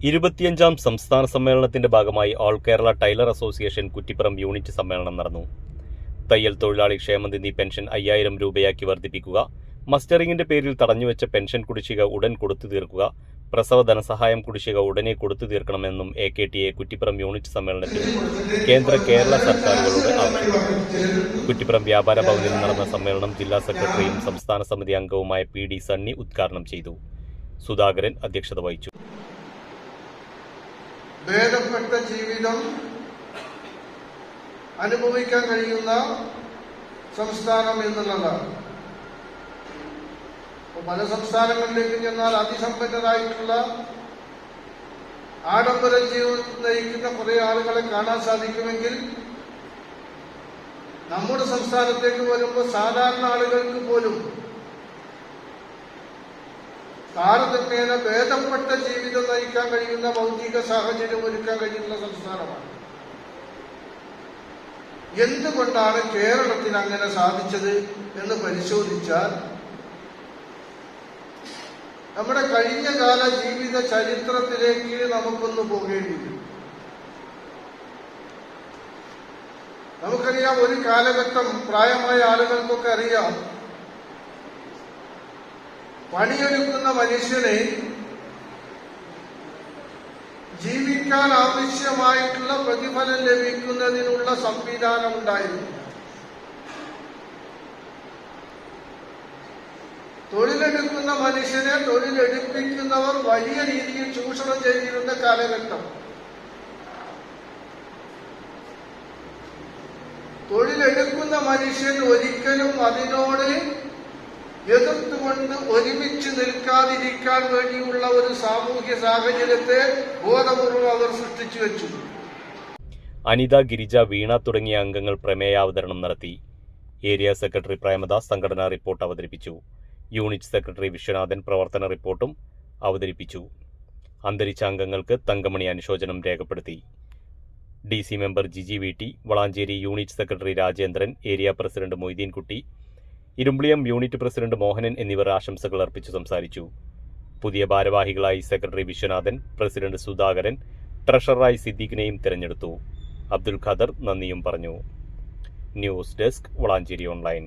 25ാം സംസ്ഥാന സമ്മേളനത്തിന്റെ ഭാഗമായി all Kerala tailor association Kuttippuram unit സമ്മേളനം നടന്നു. തയ്യൽ തൊഴിലാളി ക്ഷേമനിധി പെൻഷൻ 5000 രൂപയാക്കി വർദ്ധിപ്പിക്കുക, മസ്റ്ററിംഗിന്റെ പേരിൽ തടഞ്ഞുവെച്ച പെൻഷൻ കുടിശ്ശിക ഉടൻ കൊടുത്തു തീർക്കുക, പ്രസവ ധനസഹായം കുടിശ്ശിക ഉടനെ കൊടുത്തു തീർക്കണമെന്നും AKTA കുറ്റിപ്പുറം യൂണിറ്റ് സമ്മേളനത്തിൽ കേരള സർക്കാരുകളോട് ആവശ്യപ്പെട്ടു. കുറ്റിപ്പുറം വ്യാപാര ഭവനിൽ നടന്ന സമ്മേളനം ജില്ലാ സെക്രട്ടറിയും സംസ്ഥാന സമിതി അംഗവുമായ PD സണ്ണി ഉദ്ഘാടനം ചെയ്തു. സുധാകരൻ അധ്യക്ഷത വഹിച്ചു. ഭേദപ്പെട്ട ജീവിതം അനുഭവിക്കാൻ കഴിയുന്ന സംസ്ഥാനം എന്നുള്ളതാണ്. പല സംസ്ഥാനങ്ങളിലേക്ക് ചെന്നാൽ അതിസമ്പന്നരായിട്ടുള്ള ആഡംബര ജീവിതം നയിക്കുന്ന കുറെ ആളുകളെ കാണാൻ സാധിക്കുമെങ്കിൽ നമ്മുടെ സംസ്ഥാനത്തേക്ക് വരുമ്പോൾ സാധാരണ ആളുകൾക്ക് പോലും താരതമ്യേന ഭേദപ്പെട്ട ജീവിതം നയിക്കാൻ കഴിയുന്ന ഭൗതിക സാഹചര്യം ഒരുക്കാൻ കഴിയുന്ന സംസ്ഥാനമാണ്. എന്തുകൊണ്ടാണ് കേരളത്തിന് അങ്ങനെ സാധിച്ചത് എന്ന് പരിശോധിച്ചാൽ നമ്മുടെ കഴിഞ്ഞ കാല ജീവിത ചരിത്രത്തിലേക്ക് നമുക്കൊന്ന് പോകേണ്ടി വരും. നമുക്കറിയാം, ഒരു കാലഘട്ടം പ്രായമായ ആളുകൾക്കൊക്കെ അറിയാം, പണിയെടുക്കുന്ന മനുഷ്യനെ ജീവിക്കാൻ ആവശ്യമായിട്ടുള്ള പ്രതിഫലം ലഭിക്കുന്നതിനുള്ള സംവിധാനം ഉണ്ടായിരുന്നു. തൊഴിലെടുക്കുന്ന മനുഷ്യനെ തൊഴിലെടുപ്പിക്കുന്നവർ വലിയ രീതിയിൽ ചൂഷണം ചെയ്തിരുന്ന കാലഘട്ടം. തൊഴിലെടുക്കുന്ന മനുഷ്യൻ ഒരിക്കലും അതിനോട് എതിർത്തുകൊണ്ട് ഒരുമിച്ച് നിൽക്കാതിരിക്കാൻ വേണ്ടിയുള്ള ഒരു സാമൂഹ്യ സാഹചര്യത്തെ ബോധപൂർവം അവർ സൃഷ്ടിച്ചു വെച്ചു. അനിത, ഗിരിജ, വീണ തുടങ്ങിയ അംഗങ്ങൾ പ്രമേയാവതരണം നടത്തി. ഏരിയ സെക്രട്ടറി പ്രേമദാസ് സംഘടനാ റിപ്പോർട്ട് അവതരിപ്പിച്ചു. യൂണിറ്റ് സെക്രട്ടറി വിശ്വനാഥൻ പ്രവർത്തന റിപ്പോർട്ടും അവതരിപ്പിച്ചു. അന്തരിച്ച അംഗങ്ങൾക്ക് തങ്കമണി അനുശോചനം രേഖപ്പെടുത്തി. DC member Jiji VT, Valanchery unit secretary Rajendran, area president Moideenkutty, Irimbiliyam unit president Mohanan എന്നിവർ ആശംസകൾ അർപ്പിച്ചു സംസാരിച്ചു. പുതിയ ഭാരവാഹികളായി സെക്രട്ടറി വിശ്വനാഥൻ, പ്രസിഡന്റ് സുധാകരൻ, ട്രഷററായി സിദ്ദീഖിനെയും തെരഞ്ഞെടുത്തു. അബ്ദുൽ ഖാദർ നന്ദിയും പറഞ്ഞു. News desk, Valanchery online.